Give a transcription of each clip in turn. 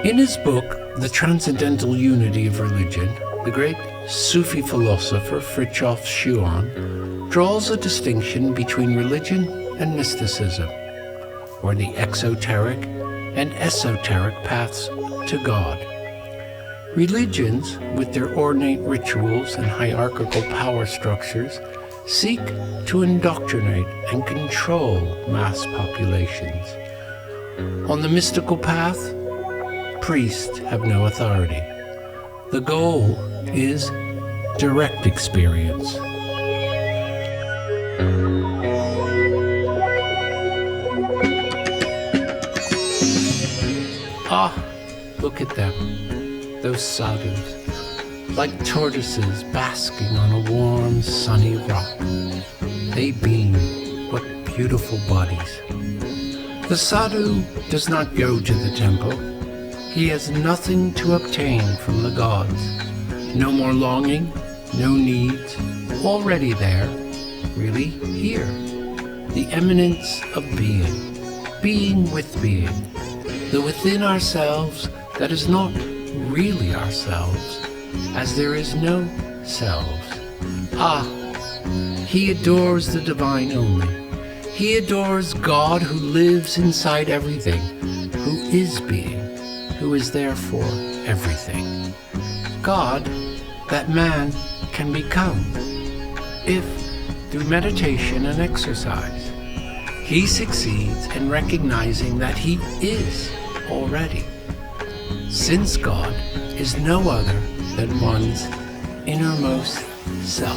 In his book, The Transcendental Unity of Religion, the great Sufi philosopher Frithjof Schuon draws a distinction between religion and mysticism, or the exoteric and esoteric paths to God. Religions, with their ornate rituals and hierarchical power structures, seek to indoctrinate and control mass populations. On the mystical path, priests have no authority. The goal is direct experience. Ah, look at them, those sadhus, like tortoises basking on a warm, sunny rock. They beam, what beautiful bodies. The sadhu does not go to the temple. He has nothing to obtain from the gods. No more longing, no needs, already there, really here. The eminence of being, being with being, the within ourselves that is not really ourselves, as there is no selves. Ah, he adores the divine only. He adores God who lives inside everything, who is being, who is therefore everything. God that man can become, if, through meditation and exercise, he succeeds in recognizing that he is already, since God is no other than one's innermost self.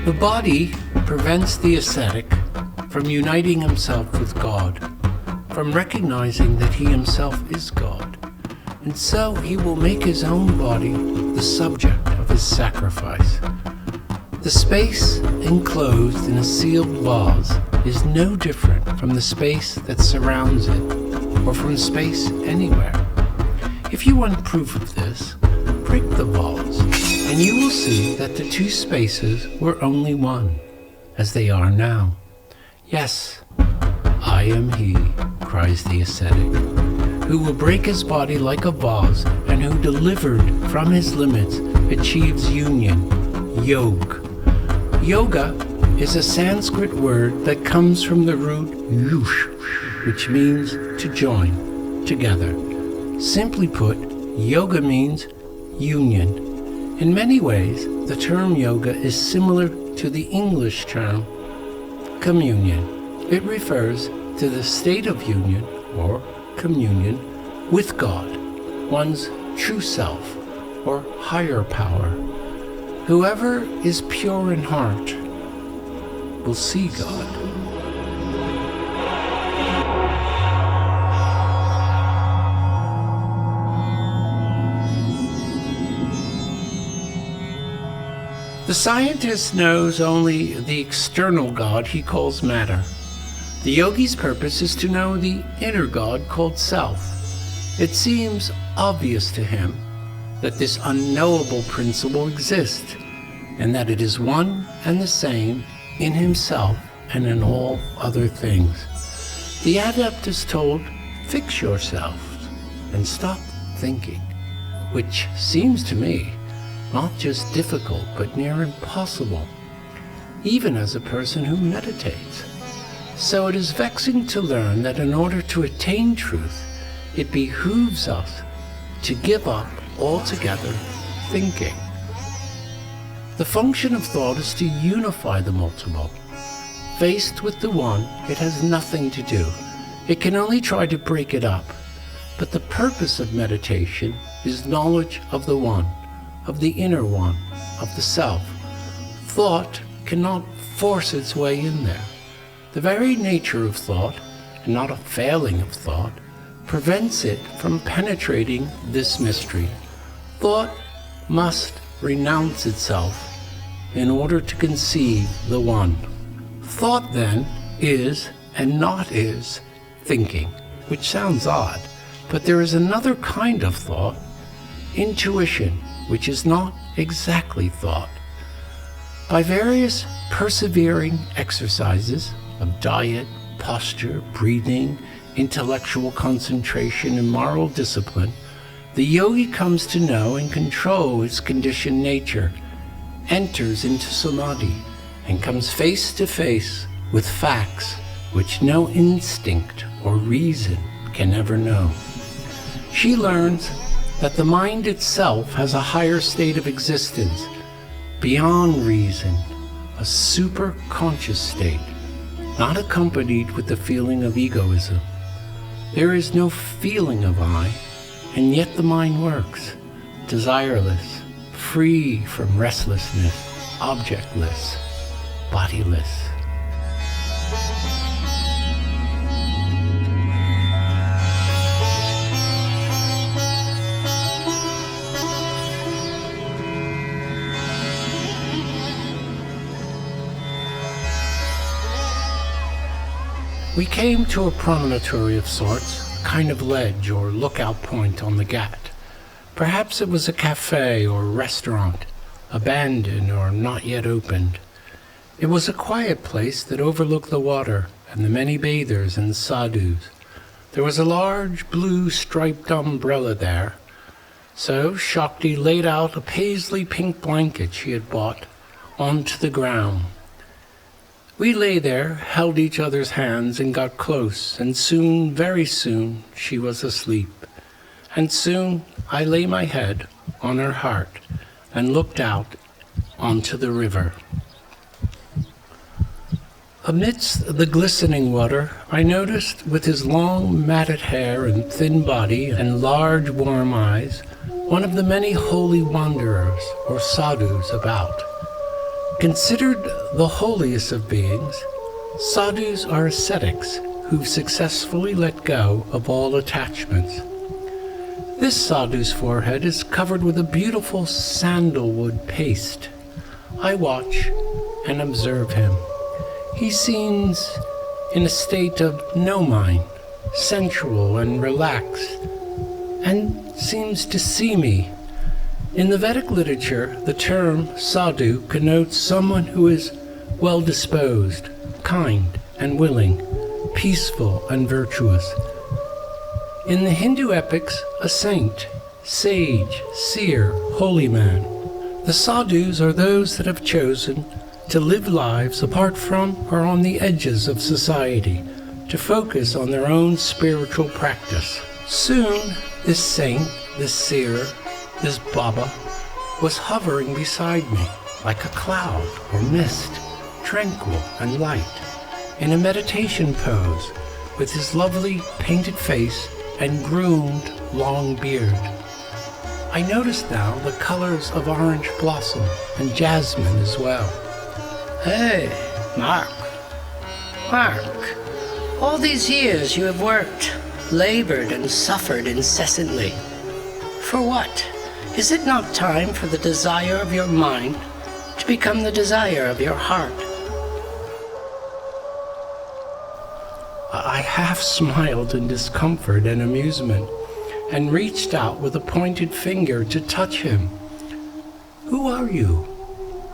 The body prevents the ascetic from uniting himself with God, from recognizing that he himself is God, and so he will make his own body the subject of his sacrifice. The space enclosed in a sealed vase is no different from the space that surrounds it, or from space anywhere. If you want proof of this, break the vase, and you will see that the two spaces were only one, as they are now. Yes, I am he, cries the ascetic, who will break his body like a vase, and who, delivered from his limits, achieves union, yog. Yoga is a Sanskrit word that comes from the root yush, which means to join, together. Simply put, yoga means union. In many ways, the term yoga is similar to the English term communion. It refers to the state of union, or communion, with God, one's true self, or higher power. Whoever is pure in heart will see God. The scientist knows only the external God he calls matter. The yogi's purpose is to know the inner God called self. It seems obvious to him that this unknowable principle exists, and that it is one and the same in himself and in all other things. The adept is told, fix yourself and stop thinking, which seems to me not just difficult but near impossible, even as a person who meditates. So it is vexing to learn that in order to attain truth, it behooves us to give up altogether thinking. The function of thought is to unify the multiple. Faced with the one, it has nothing to do. It can only try to break it up. But the purpose of meditation is knowledge of the one, of the inner one, of the self. Thought cannot force its way in there. The very nature of thought, and not a failing of thought, prevents it from penetrating this mystery. Thought must renounce itself in order to conceive the one. Thought, then, is and not is thinking, which sounds odd, but there is another kind of thought, intuition, which is not exactly thought. By various persevering exercises of diet, posture, breathing, intellectual concentration and moral discipline, the yogi comes to know and control his conditioned nature, enters into samadhi, and comes face to face with facts which no instinct or reason can ever know. She learns that the mind itself has a higher state of existence, beyond reason, a super-conscious state, not accompanied with the feeling of egoism. There is no feeling of I, and yet the mind works, desireless, free from restlessness, objectless, bodiless. We came to a promontory of sorts, a kind of ledge or lookout point on the Ghat. Perhaps it was a cafe or restaurant, abandoned or not yet opened. It was a quiet place that overlooked the water and the many bathers and sadhus. There was a large blue striped umbrella there, so Shakti laid out a paisley pink blanket she had bought onto the ground. We lay there, held each other's hands and got close, and soon, very soon, she was asleep. And soon I lay my head on her heart and looked out onto the river. Amidst the glistening water, I noticed, with his long matted hair and thin body and large warm eyes, one of the many holy wanderers or sadhus about. Considered the holiest of beings, sadhus are ascetics who've successfully let go of all attachments. This sadhu's forehead is covered with a beautiful sandalwood paste. I watch and observe him. He seems in a state of no mind, sensual and relaxed, and seems to see me. In the Vedic literature, the term sadhu connotes someone who is well-disposed, kind and willing, peaceful and virtuous. In the Hindu epics, a saint, sage, seer, holy man. The sadhus are those that have chosen to live lives apart from or on the edges of society, to focus on their own spiritual practice. Soon, this saint, this seer, this Baba was hovering beside me like a cloud or mist, tranquil and light, in a meditation pose with his lovely painted face and groomed long beard. I noticed now the colors of orange blossom and jasmine as well. Hey, Mark, all these years you have worked, labored and suffered incessantly. For what? Is it not time for the desire of your mind to become the desire of your heart? I half smiled in discomfort and amusement, and reached out with a pointed finger to touch him. "Who are you?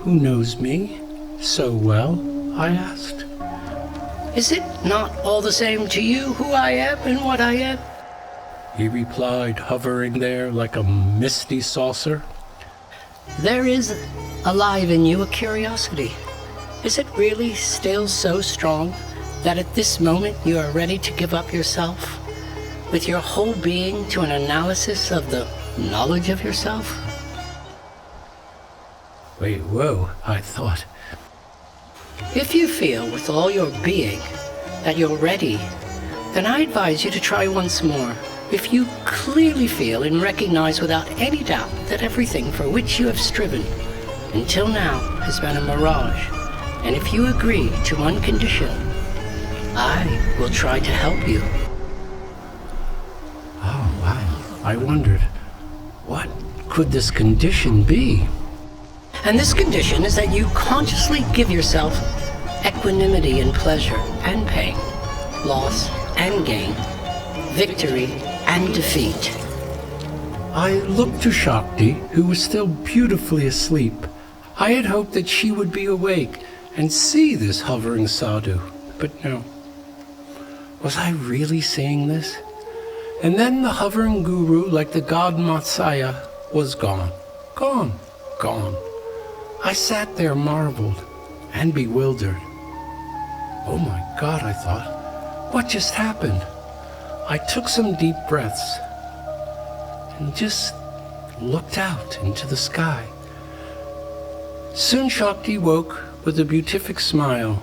Who knows me so well?" I asked. Is it not all the same to you who I am and what I am? He replied, hovering there like a misty saucer. There is alive in you a curiosity. Is it really still so strong that at this moment you are ready to give up yourself, with your whole being, to an analysis of the knowledge of yourself? Wait, whoa, I thought. If you feel with all your being that you're ready, then I advise you to try once more. If you clearly feel and recognize without any doubt that everything for which you have striven until now has been a mirage, and if you agree to one condition, I will try to help you. Oh, wow. I wondered, what could this condition be? And this condition is that you consciously give yourself equanimity in pleasure and pain, loss and gain, victory and defeat. I looked to Shakti, who was still beautifully asleep. I had hoped that she would be awake and see this hovering sadhu, but no. Was I really seeing this? And then the hovering guru, like the god Matsaya, was gone. Gone. Gone. I sat there marveled and bewildered. Oh my God, I thought. What just happened? I took some deep breaths and just looked out into the sky. Soon Shakti woke with a beatific smile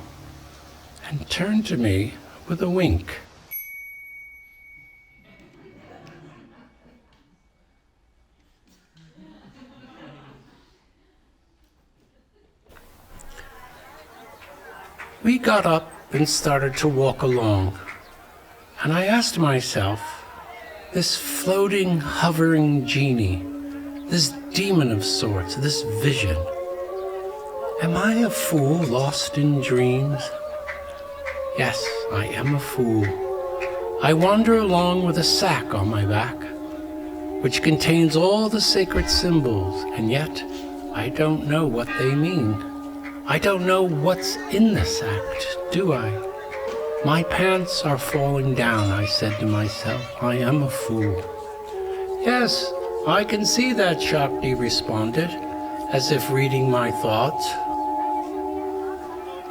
and turned to me with a wink. We got up and started to walk along, and I asked myself, this floating, hovering genie, this demon of sorts, this vision, am I a fool lost in dreams? Yes, I am a fool. I wander along with a sack on my back, which contains all the sacred symbols, and yet I don't know what they mean. I don't know what's in this act, do I? My pants are falling down, I said to myself. I am a fool. Yes, I can see that, Shakti responded, as if reading my thoughts.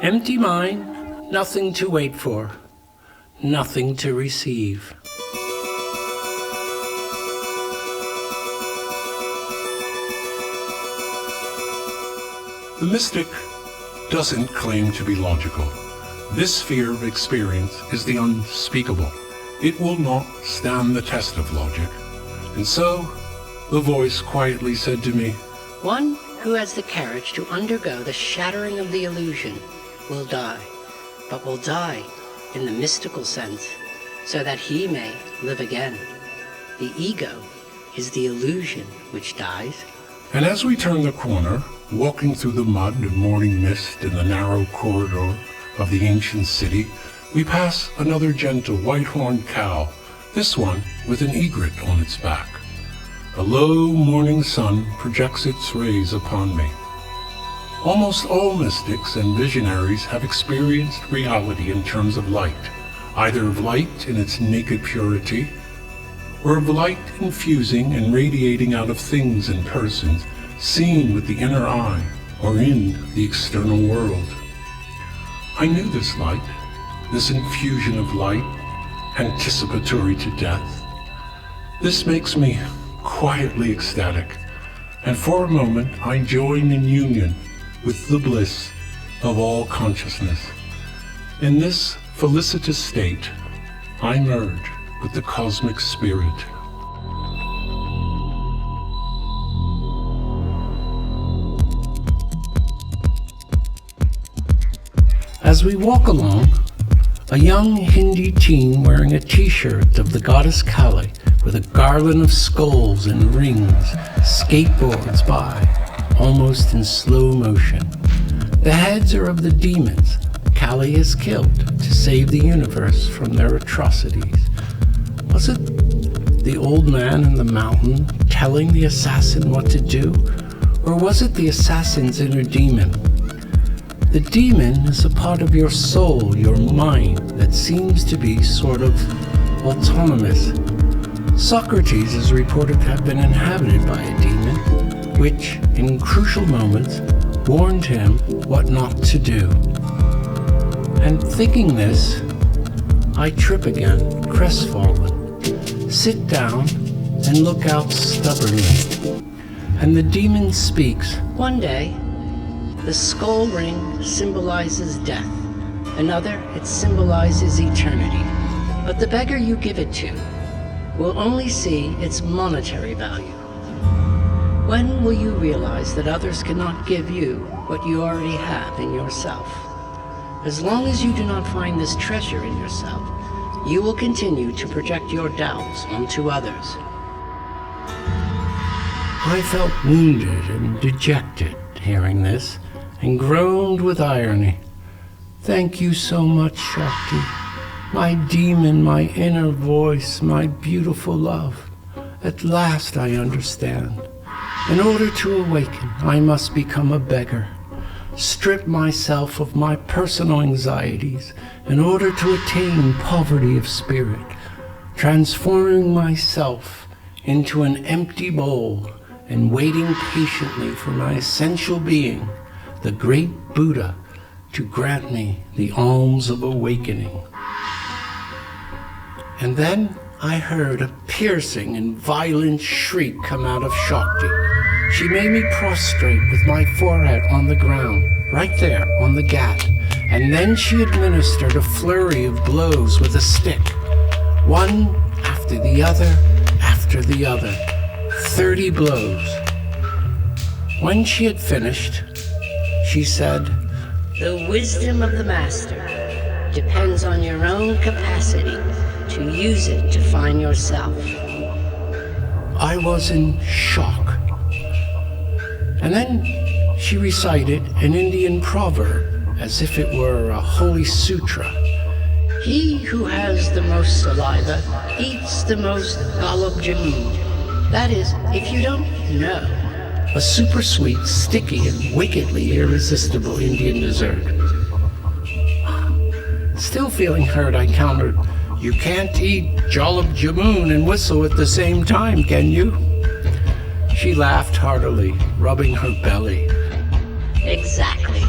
Empty mind, nothing to wait for, nothing to receive. The mystic doesn't claim to be logical. This sphere of experience is the unspeakable. It will not stand the test of logic. And so, the voice quietly said to me, One who has the courage to undergo the shattering of the illusion will die, but will die in the mystical sense, so that he may live again. The ego is the illusion which dies. And as we turned the corner, walking through the mud and morning mist in the narrow corridor of the ancient city, we pass another gentle white-horned cow, this one with an egret on its back. A low morning sun projects its rays upon me. Almost all mystics and visionaries have experienced reality in terms of light, either of light in its naked purity, or of light infusing and radiating out of things and persons, seen with the inner eye or in the external world. I knew this light, this infusion of light, anticipatory to death. This makes me quietly ecstatic, and for a moment I join in union with the bliss of all consciousness. In this felicitous state, I merge with the cosmic spirit. As we walk along, a young Hindi teen wearing a t-shirt of the goddess Kali with a garland of skulls and rings skateboards by, almost in slow motion. The heads are of the demons Kali has killed to save the universe from their atrocities. Was it the old man in the mountain telling the assassin what to do, or was it the assassin's inner demon? The demon is a part of your soul, your mind, that seems to be sort of autonomous. Socrates is reported to have been inhabited by a demon, which, in crucial moments, warned him what not to do. And thinking this, I trip again, crestfallen, sit down, and look out stubbornly. And the demon speaks. One day, the skull ring symbolizes death. Another, it symbolizes eternity. But the beggar you give it to will only see its monetary value. When will you realize that others cannot give you what you already have in yourself? As long as you do not find this treasure in yourself, you will continue to project your doubts onto others. I felt wounded and dejected hearing this, and groaned with irony. Thank you so much, Shakti. My demon, my inner voice, my beautiful love. At last I understand. In order to awaken, I must become a beggar. strip myself of my personal anxieties in order to attain poverty of spirit, transforming myself into an empty bowl and waiting patiently for my essential being, the great Buddha, to grant me the alms of awakening. And then I heard a piercing and violent shriek come out of Shakti. She made me prostrate with my forehead on the ground, right there on the gat, and then she administered a flurry of blows with a stick, one after the other, 30 blows. When she had finished, she said, "The wisdom of the master depends on your own capacity to use it to find yourself." I was in shock. And then she recited an Indian proverb as if it were a holy sutra. "He who has the most saliva eats the most gulab jamun." That is, if you don't know. A super sweet, sticky, and wickedly irresistible Indian dessert. Still feeling hurt, I countered, "You can't eat jalab jamun and whistle at the same time, can you?" She laughed heartily, rubbing her belly. Exactly.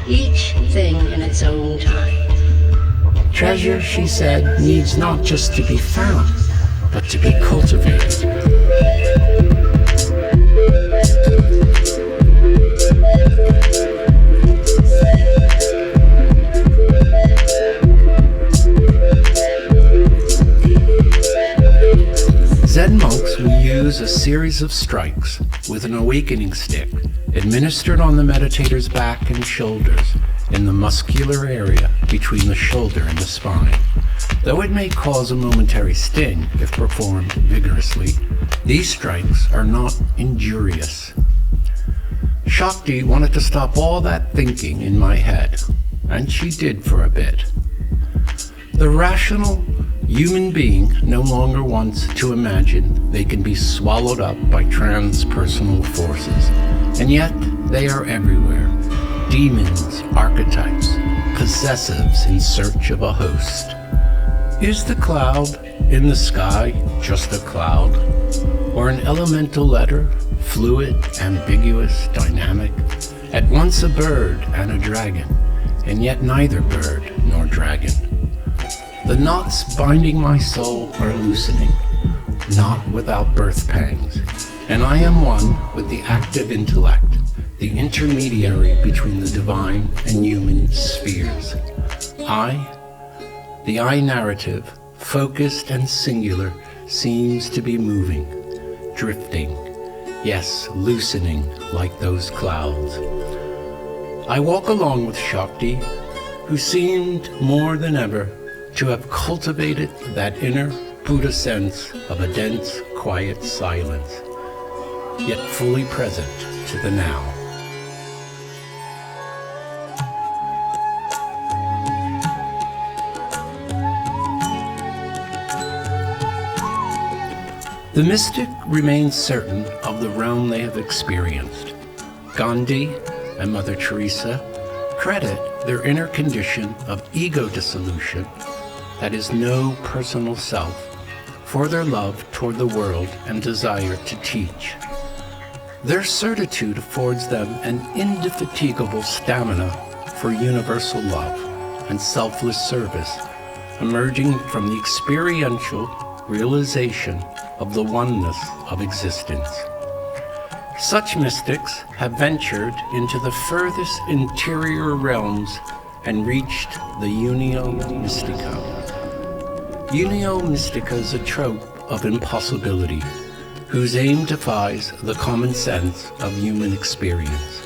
Each thing in its own time. Treasure, she said, needs not just to be found, but to be cultivated. Zen monks will use a series of strikes with an awakening stick administered on the meditator's back and shoulders in the muscular area between the shoulder and the spine. Though it may cause a momentary sting if performed vigorously, these strikes are not injurious. Shakti wanted to stop all that thinking in my head, and she did for a bit. The rational human being no longer wants to imagine they can be swallowed up by transpersonal forces, and yet they are everywhere. Demons, archetypes, possessives in search of a host. Is the cloud in the sky just a cloud? Or an elemental letter, fluid, ambiguous, dynamic, at once a bird and a dragon, and yet neither bird nor dragon? The knots binding my soul are loosening, not without birth pangs, and I am one with the active intellect, the intermediary between the divine and human spheres. The I narrative, focused and singular, seems to be moving, drifting, yes, loosening like those clouds. I walk along with Shakti, who seemed more than ever to have cultivated that inner Buddha sense of a dense, quiet silence, yet fully present to the now. The mystic remains certain of the realm they have experienced. Gandhi and Mother Teresa credit their inner condition of ego dissolution, that is no personal self, for their love toward the world and desire to teach. Their certitude affords them an indefatigable stamina for universal love and selfless service, emerging from the experiential realization of the oneness of existence. Such mystics have ventured into the furthest interior realms and reached the Unio Mystica. Unio Mystica is a trope of impossibility, whose aim defies the common sense of human experience.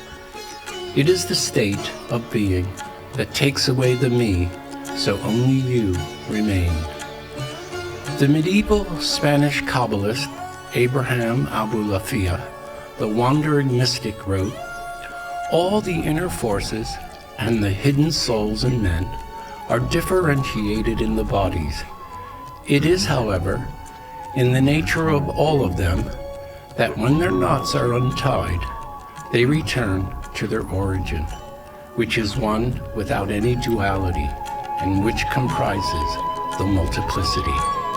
It is the state of being that takes away the me, so only you remain. The medieval Spanish Kabbalist Abraham Abulafia, the wandering mystic, wrote, "All the inner forces and the hidden souls in men are differentiated in the bodies. It is, however, in the nature of all of them that when their knots are untied, they return to their origin." which is one without any duality, and which comprises the multiplicity.